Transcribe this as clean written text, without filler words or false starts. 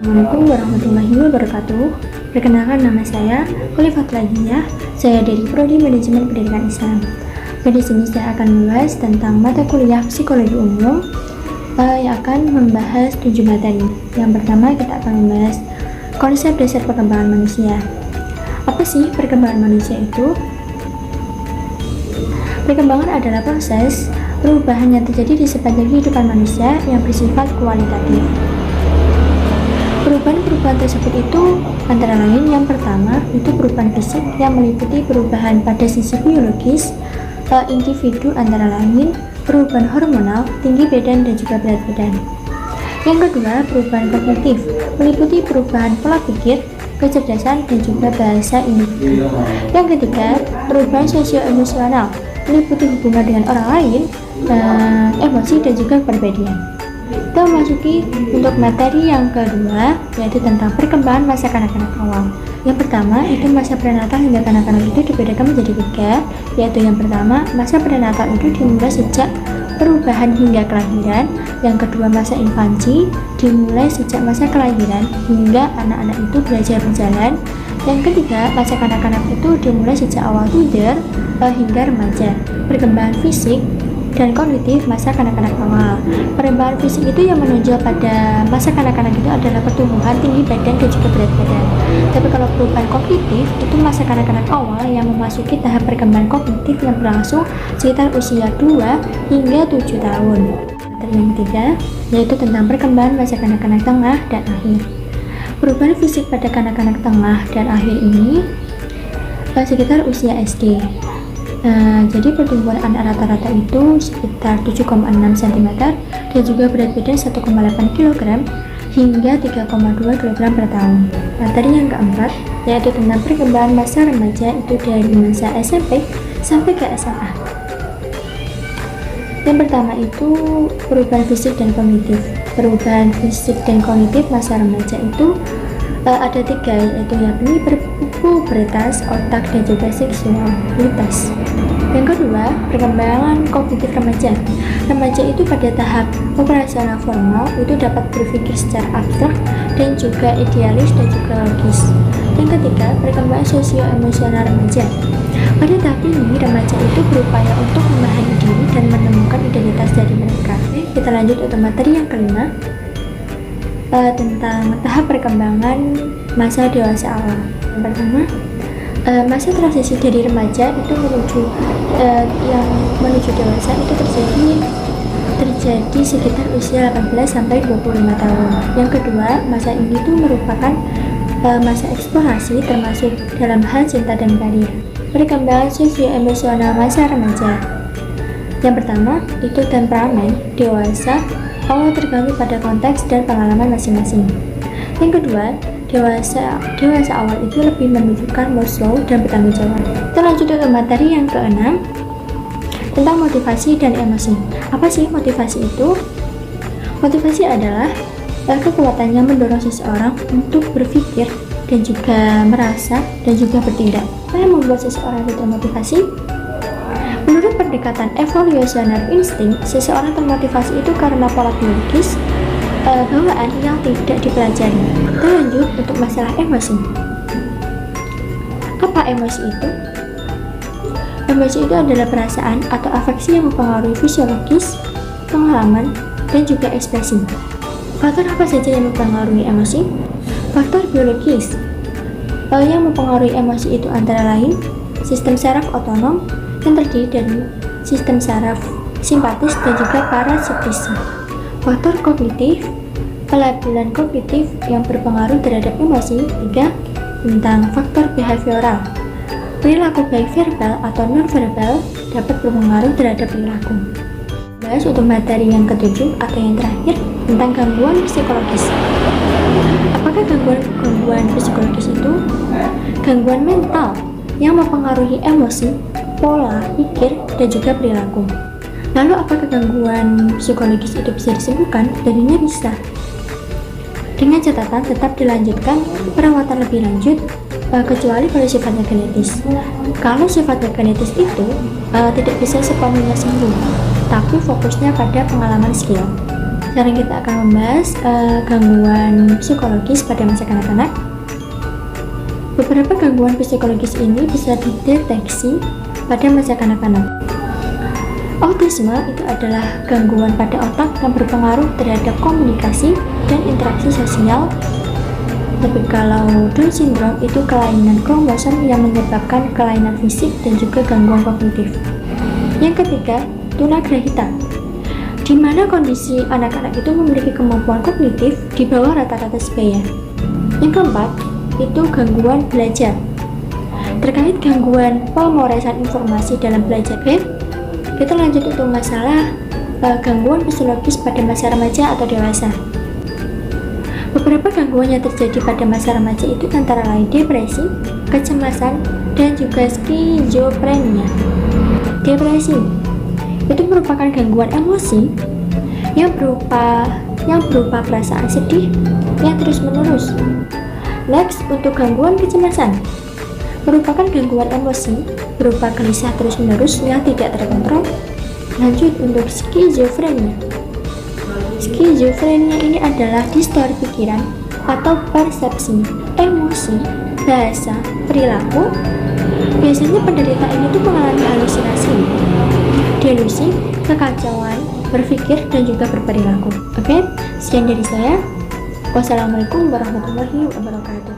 Assalamualaikum warahmatullahi wabarakatuh. Perkenalkan, nama saya Khalifah Lajiyah. Saya dari Prodi Manajemen Pendidikan Islam. Pada sini saya akan membahas tentang mata kuliah Psikologi Umum yang akan membahas 7 materi. Yang pertama, kita akan membahas konsep dasar perkembangan manusia. Apa sih perkembangan manusia itu? Perkembangan adalah proses perubahan yang terjadi di sepanjang kehidupan manusia yang bersifat kualitatif. Perubahan tersebut itu antara lain, yang pertama itu perubahan fisik yang meliputi perubahan pada sisi biologis individu, antara lain perubahan hormonal, tinggi badan dan juga berat badan. Yang kedua, perubahan kognitif meliputi perubahan pola pikir, kecerdasan dan juga bahasa individu. Yang ketiga, perubahan sosio-emosional meliputi hubungan dengan orang lain, emosi dan juga kepribadian. Kita memasuki untuk materi yang kedua, yaitu tentang perkembangan masa kanak-kanak awal. Yang pertama itu masa prenatal hingga kanak-kanak itu dibedakan menjadi 3, yaitu yang pertama masa prenatal itu dimulai sejak perubahan hingga kelahiran. Yang kedua, masa infansi dimulai sejak masa kelahiran hingga anak-anak itu belajar berjalan. Yang ketiga, masa kanak-kanak itu dimulai sejak awal tidur hingga remaja. Perkembangan fisik dan kognitif masa kanak-kanak awal. Perkembangan fisik itu yang menonjol pada masa kanak-kanak itu adalah pertumbuhan tinggi badan dan juga berat badan. Tapi kalau perubahan kognitif itu masa kanak-kanak awal yang memasuki tahap perkembangan kognitif yang berlangsung sekitar usia 2 hingga 7 tahun. Materi yang ketiga yaitu tentang perkembangan masa kanak-kanak tengah dan akhir. Perubahan fisik pada kanak-kanak tengah dan akhir ini sekitar usia SD. Jadi pertumbuhan anak rata-rata itu sekitar 7,6 cm dan juga berat badan 1,8 kg hingga 3,2 kg per tahun. Materi yang keempat yaitu tentang perkembangan masa remaja, itu dari masa SMP sampai ke SMA. Yang pertama itu perubahan fisik dan kognitif. Perubahan fisik dan kognitif masa remaja itu ada 3, yaitu yakni pubertas, otak dan juga seksualitas. Yang kedua, perkembangan kognitif remaja. Remaja itu pada tahap operasional formal itu dapat berpikir secara abstrak dan juga idealis dan juga logis. Yang ketiga, perkembangan sosio-emosional remaja. Pada tahap ini, remaja itu berupaya untuk memahami diri dan menemukan identitas dari mereka. Kita lanjut untuk materi yang kelima, tentang tahap perkembangan masa dewasa awal. Yang pertama, masa transisi dari remaja itu menuju dewasa itu terjadi sekitar usia 18 sampai 25 tahun. Yang kedua, masa ini itu merupakan masa eksplorasi termasuk dalam hal cinta dan karir. Perkembangan sosio-emosional masa remaja. Yang pertama, itu temperamen dewasa awal tergantung pada konteks dan pengalaman masing-masing. Yang kedua, dewasa awal itu lebih menunjukkan mood slow dan bertanggung jawab. Kita lanjut ke materi yang keenam tentang motivasi dan emosi. Apa sih motivasi itu? Motivasi adalah kekuatan yang mendorong seseorang untuk berpikir dan juga merasa dan juga bertindak. Apa yang membuat seseorang itu termotivasi? Menurut pendekatan evolusioner insting, seseorang termotivasi itu karena pola biologis bawaan yang tidak dipelajari. Kita lanjut untuk masalah emosi. Apa emosi itu? Emosi itu adalah perasaan atau afeksi yang mempengaruhi fisiologis, pengalaman, dan juga ekspresi. Faktor apa saja yang mempengaruhi emosi? Faktor biologis yang mempengaruhi emosi itu antara lain sistem saraf otonom yang terdiri dari sistem saraf simpatis dan juga parasimpati. Faktor kognitif, pelabelan kognitif yang berpengaruh terhadap emosi. 3, tentang faktor behavioral. Perilaku baik verbal atau non-verbal dapat berpengaruh terhadap perilaku. Bahas untuk materi yang ketujuh atau yang terakhir tentang gangguan psikologis. Apakah gangguan psikologis itu? Gangguan mental yang mempengaruhi emosi, pola pikir, dan juga perilaku. Lalu apakah gangguan psikologis itu bisa disembuhkan? Tentunya bisa. Dengan catatan tetap dilanjutkan perawatan lebih lanjut kecuali kalau sifatnya genetis. Kalau sifatnya genetis itu tidak bisa sepenuhnya sembuh, tapi fokusnya pada pengalaman skill. Sekarang kita akan membahas gangguan psikologis pada masa kanak-kanak. Beberapa gangguan psikologis ini bisa dideteksi pada masa kanak-kanak. Autisme itu adalah gangguan pada otak yang berpengaruh terhadap komunikasi dan interaksi sosial. Tapi kalau Down syndrome itu kelainan kromosom yang menyebabkan kelainan fisik dan juga gangguan kognitif. Yang ketiga, tunagrahita, di mana kondisi anak-anak itu memiliki kemampuan kognitif di bawah rata-rata sebaya. Yang keempat, itu gangguan belajar. Terkait gangguan pemoresan informasi dalam belajar, kita lanjut untuk masalah gangguan psikologis pada masa remaja atau dewasa. Beberapa gangguan yang terjadi pada masa remaja itu antara lain depresi, kecemasan, dan juga skizofrenia. Depresi itu merupakan gangguan emosi yang berupa perasaan sedih yang terus-menerus. Next, untuk gangguan kecemasan, merupakan gangguan emosi berupa gelisah terus-menerus yang tidak terkontrol. Lanjut untuk skizofrenia. Skizofrenia ini adalah distorsi pikiran atau persepsi, emosi, bahasa, perilaku. Biasanya penderita ini tuh mengalami halusinasi, delusi, kekacauan, berpikir, dan juga berperilaku. Oke, sekian dari saya. Wassalamualaikum warahmatullahi wabarakatuh.